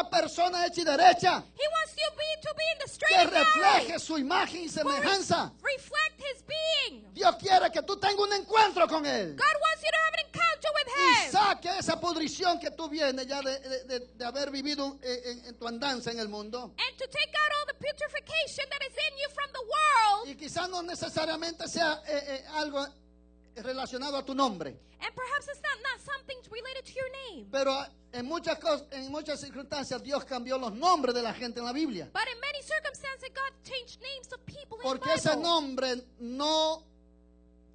una persona hecha y derecha, He wants you to be in the que straight and narrow. refleje su imagen y semejanza. Reflect His being. Dios quiere que tú tengas un encuentro con Él. God wants you to have an encounter with Y Him. saque esa pudrición que tú vienes ya de haber vivido en tu andanza en el mundo. And to take out all the putrefaction that is in you from the world. Y quizás no necesariamente sea algo relacionado a tu nombre. And perhaps it's not something related to your name. Pero en muchas circunstancias Dios cambió los nombres de la gente en la Biblia. But in many circumstances, God changed names of people in Porque the ese Bible. nombre no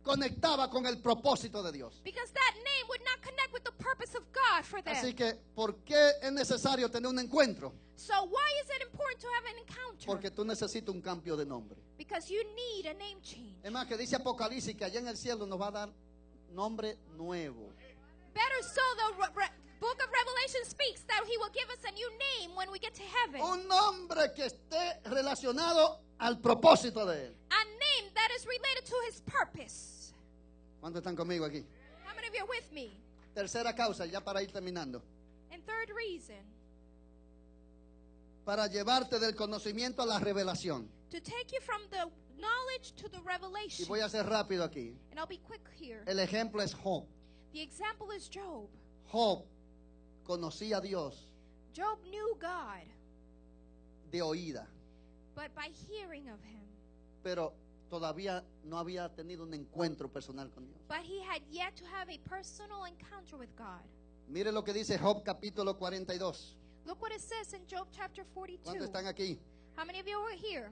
conectaba con el propósito de Dios. Because that name would not connect with the purpose of God for them. Así que, ¿por qué es necesario tener un encuentro? So why is it important to have an encounter? Porque tú necesitas un cambio de nombre. Because you need a name change. Es más, que dice Apocalipsis que allá en el cielo nos va a dar nombre nuevo. Better so, the book of Revelation speaks that He will give us a new name when we get to heaven. Un nombre que esté relacionado al propósito de Él. A name that is related to His purpose. ¿Cuántos están conmigo aquí? How many of you are with me? Tercera causa, ya para ir terminando. And third reason, Para llevarte del conocimiento a la revelación. to take you from the knowledge to the Y revelation. voy a ser rápido aquí. And I'll be quick here. El ejemplo es Job. The example is Job. Job conocía a Dios Job knew God, de oída, but by hearing of Him. pero todavía no había tenido un encuentro personal con Dios. But he had yet to have a personal encounter with God. Mire lo que dice Job capítulo 42. Look what it says in Job chapter 42. ¿Cuántos están aquí? How many of you are here?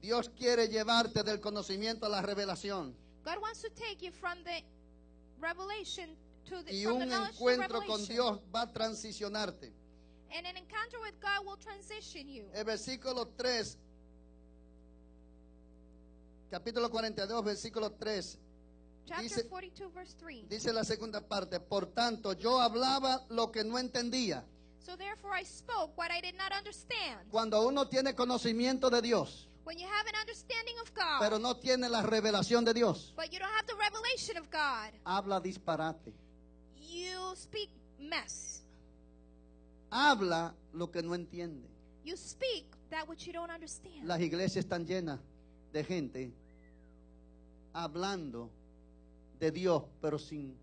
Dios quiere llevarte del conocimiento a la revelación. God wants to take you from the revelation to the, Y from the un knowledge to the encuentro con revelation. Dios va a transicionarte. And an encounter with God will transition you. El versículo 3, capítulo 42, versículo 3, Chapter dice- 42 verse 3. dice la segunda parte, por tanto yo hablaba lo que no entendía. So therefore I spoke what I did not understand. Cuando uno tiene conocimiento de Dios, When you have an understanding of God, pero no tiene la revelación de Dios, but you don't have the revelation of God, habla disparate. you speak mess. Habla lo que no entiende. You speak that which you don't understand. Las iglesias están llenas de gente hablando de Dios, pero sin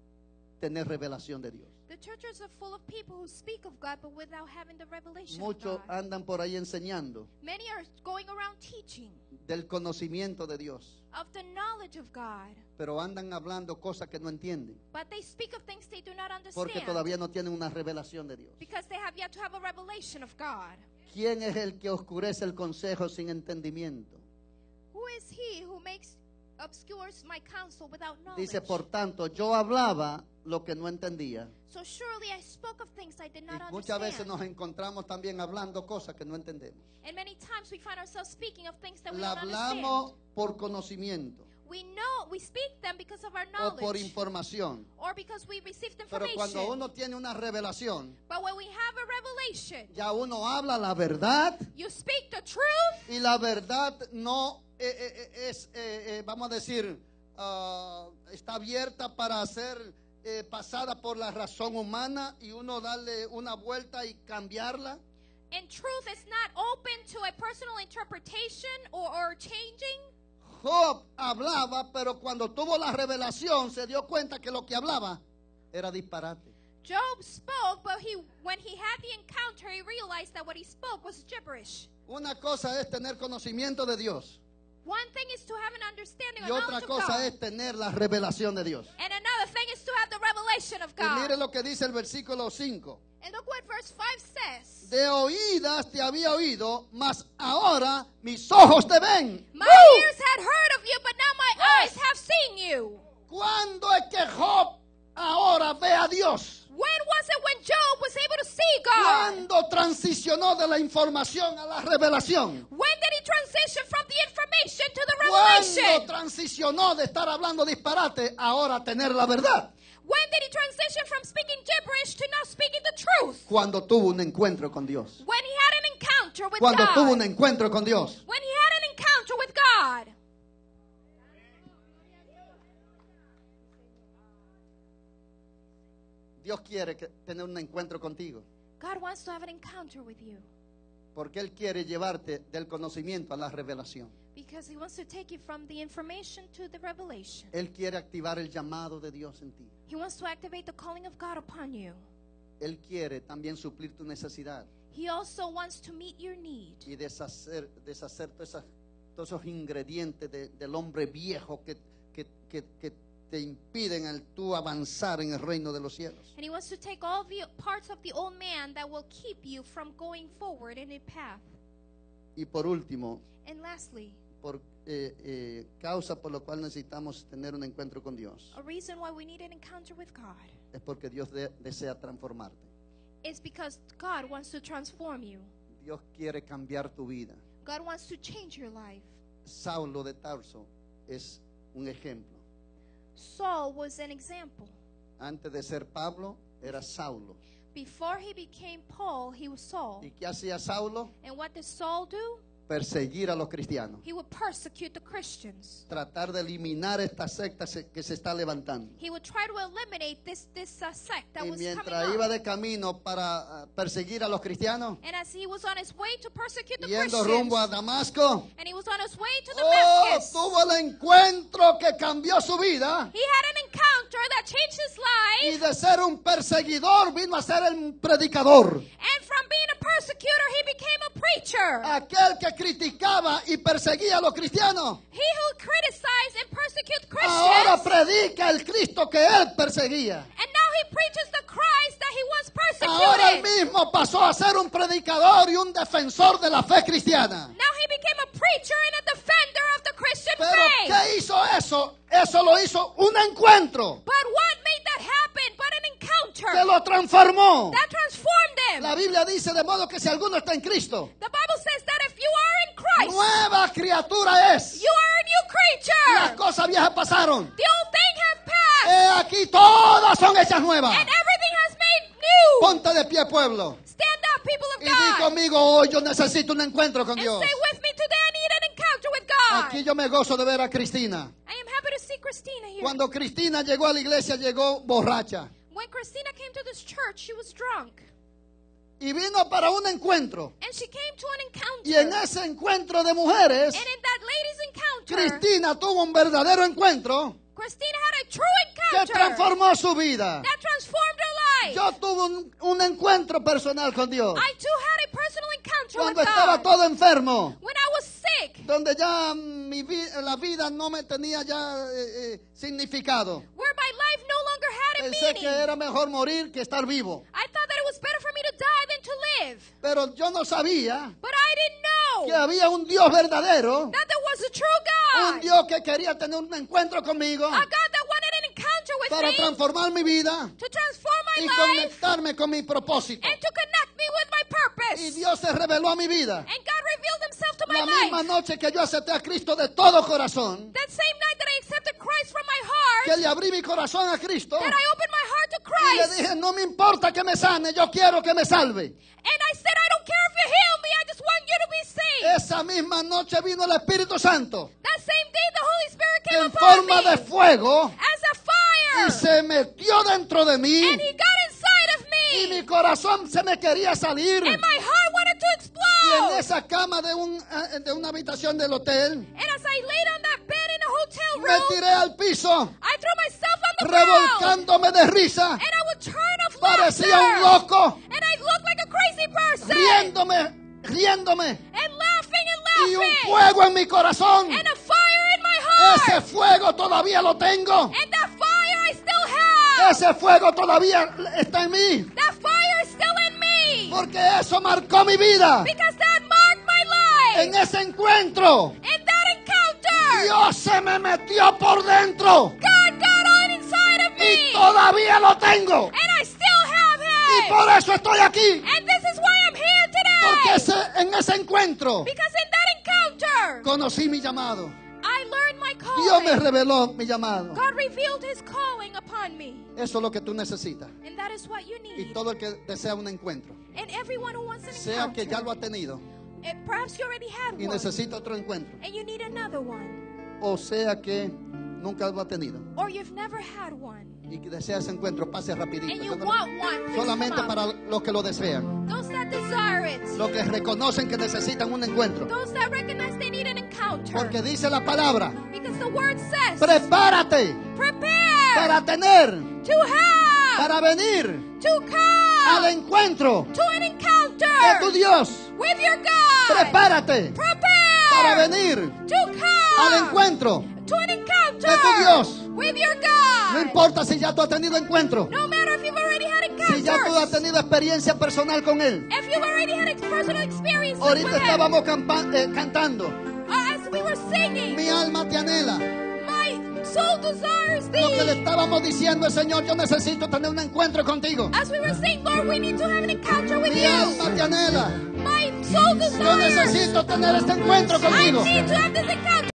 tener revelación de Dios. The churches are full of people who speak of God but without having the revelation Muchos of God. andan por ahí enseñando Many are going around teaching del conocimiento de Dios, of the knowledge of God, pero andan hablando cosas que no entienden, but they speak of things they do not porque understand todavía no tienen una revelación de Dios. because they have yet to have a revelation of God. ¿Quién es el que oscurece el consejo sin entendimiento? Who is he who obscures my counsel without knowledge? Dice, por tanto, yo hablaba lo que no entendía. So surely I spoke of things I did Y not muchas veces understand. nos encontramos también hablando cosas que no entendemos. And many times we find ourselves speaking of things that we La don't hablamos understand. por conocimiento We speak them because of our o por knowledge información. or because we received Pero information. cuando uno tiene una revelación, But when we have a revelation, ya uno habla la verdad you speak the truth, y la verdad no vamos a decir, está abierta para ser pasada por la razón humana y uno darle una vuelta y cambiarla. and truth is not open to a personal interpretation or changing. Job hablaba, pero cuando tuvo la revelación se dio cuenta que lo que hablaba era disparate. Job spoke, but when he had the encounter, he realized that what he spoke was gibberish. Una cosa es tener conocimiento de Dios One thing is to have an understanding y or otra knowledge of cosa God, es tener la revelación de Dios. and another thing is to have the revelation of Y mire God. lo que dice el versículo 5. And look what verse 5 says. De oídas te había oído, mas ahora mis ojos te ven. My ¡Woo! ears had heard of you, but now my eyes have seen you. ¿Cuándo es que Job ahora ve a Dios? When was it when Job was able to see God? ¿Cuándo transicionó de la información a la revelación? When did he transition from the information to the ¿Cuándo revelation? transicionó de estar hablando disparate ahora a tener la verdad? When did he transition from speaking gibberish to now speaking the truth? Cuando tuvo un encuentro con Dios. When he had an encounter with Cuando God. tuvo un encuentro con Dios. When he had an encounter with God. Dios quiere tener un encuentro contigo. God wants to have an encounter with you Porque Él quiere llevarte del conocimiento a la revelación. because He wants to take you from the information to the revelation. Él quiere activar el llamado de Dios en ti. He wants to activate the calling of God upon you. Él quiere también suplir tu necesidad He also wants to meet your need y deshacer todos esos ingredientes del hombre viejo que te impiden el tú avanzar en el reino de los cielos. and He wants to take all the parts of the old man that will keep you from going forward in a path. Y por último, And lastly, por causa por la cual necesitamos tener un encuentro con Dios, a reason why we need an encounter with God es porque Dios desea transformarte. is because God wants to transform you. Dios quiere cambiar tu vida. God wants to change your life. Saulo de Tarso es un ejemplo. Saul was an example. Antes de ser Pablo, era Saulo. Before he became Paul, he was Saul. ¿Y qué hacía Saulo? And what did Saul do? Perseguir a los cristianos. He would persecute the Christians. Tratar de eliminar esta secta que se está levantando. He would try to eliminate this sect that Y was mientras coming iba up. de camino para perseguir a los cristianos, And as he was on his way to persecute the yendo Christians, rumbo a Damasco, and he was on his way to Damascus, tuvo el encuentro que cambió su vida. he had an encounter that changed his Y life. de ser un perseguidor vino a ser un predicador. And from being a persecutor, he became a preacher. Aquel que criticaba y perseguía a los cristianos, He who criticized and persecuted ahora Christians, predica el Cristo que él perseguía. and now he preaches the Christ that he once Ahora él persecuted. mismo pasó a ser un predicador y un defensor de la fe cristiana. Now he became a preacher and a defender of the Christian Pero faith. ¿qué hizo eso? Eso lo hizo un encuentro But what made that happen but an encounter que lo transformó. that transformed him? La Biblia dice de modo que si alguno está en Cristo, The Bible says that if you are in Christ, nueva criatura es. you are a new Las creature. cosas viejas pasaron. The old thing has passed, Aquí todas son hechas nuevas. and everything has made new. Ponte de pie, pueblo. Stand up, people of Y di God, conmigo hoy, yo necesito un encuentro con and Dios. say with me today, I need an encounter with God. Aquí yo me gozo de ver a Cristina. I am happy to see Christina here. Cuando Cristina llegó a la iglesia, llegó borracha. When Christina came to this church, she was drunk. Y vino para un encuentro. And she came to an encounter. Y en ese encuentro de mujeres, And in that ladies' encounter, Cristina tuvo un verdadero encuentro Christina had a true que encounter transformó su vida. that transformed her life. Yo tuve un encuentro personal con Dios. I too had a personal encounter Cuando with estaba God. todo enfermo. When I was sick, Donde ya la vida no me tenía ya significado. where my life no longer had a Pensé que meaning. era mejor morir que estar vivo. I thought that it was better for me to die than to live. Pero yo no sabía But I didn't que know había un Dios verdadero. that there was a true Un God. Dios que quería tener un encuentro conmigo A God that wanted an encounter with para me transformar mi vida to transform y my life conectarme con mi propósito. and to connect me with my Y purpose. Dios se reveló a mi vida. And God revealed himself to my La misma life. noche que yo acepté a Cristo de todo corazón, That same night that I accepted Christ from my que heart, le abrí mi corazón a Cristo that I opened my heart to y le Christ. dije, no me importa que me sane, yo quiero que me salve. And I said, I don't care if you heal me, I just want you to be saved. Esa misma noche vino el Espíritu Santo That same day, the Holy Spirit que came en upon forma me de fuego as a y fire. se metió dentro de mí And he got inside of y me. mi corazón se me quería salir. And my heart wanted to Y en explode. esa cama de una habitación del hotel And as I laid on that bed in a hotel me room, tiré al piso I threw myself on the ground. revolcándome de risa. And I would turn off Parecía un laughter. loco, And I looked like a crazy person. riéndome And laughing y un and laughing. fuego en mi corazón. And a fire in my heart. Ese fuego todavía lo tengo. And that fire I still have. Ese fuego todavía está en mí. That fire is still in me. Porque eso marcó mi vida. Because that marked my life. En ese encuentro, In that encounter, Dios se me metió por dentro. God got on inside of Y me. todavía lo tengo. And I still have Y Him. por eso estoy aquí. And this is why I'm here Porque today. en ese encuentro Because in that encounter, conocí mi llamado. I learned my Dios me calling. reveló mi llamado. God revealed His calling upon me. Eso es lo que tú necesitas. And that is what you Y need. todo el que desea un encuentro, And everyone who wants an sea que ya lo ha encounter, tenido perhaps you already had y one. necesita otro encuentro, And you need another one. o sea que nunca lo ha tenido or you've never had one, y que desea ese encuentro, pase rapidito. and you Yo no- want one, please solamente come para up. los que lo desean, Those that desire it, los que reconocen que necesitan un encuentro. those that recognize they need an encounter, Porque dice la palabra, because the word says, prepárate prepare para tener, to have, para venir to al come encuentro to an de encounter tu Dios. with your God. Prepárate para Prepare venir to al come encuentro. to an encounter de tu Dios. with your No God. importa si ya tú has tenido encuentro, No matter if you've already had si ya tú has encounters, tenido experiencia personal con Él. if you've already had personal experiences with Ahorita Him. estábamos cantando, As we were singing, mi alma te anhela. my soul desires Lo que le thee. estábamos diciendo es, Señor, yo necesito tener un encuentro contigo. As we were saying, Lord, we need to have an encounter with Mi you. alma te anhela. My soul Yo desires. necesito tener este encuentro I contigo. need to have this encounter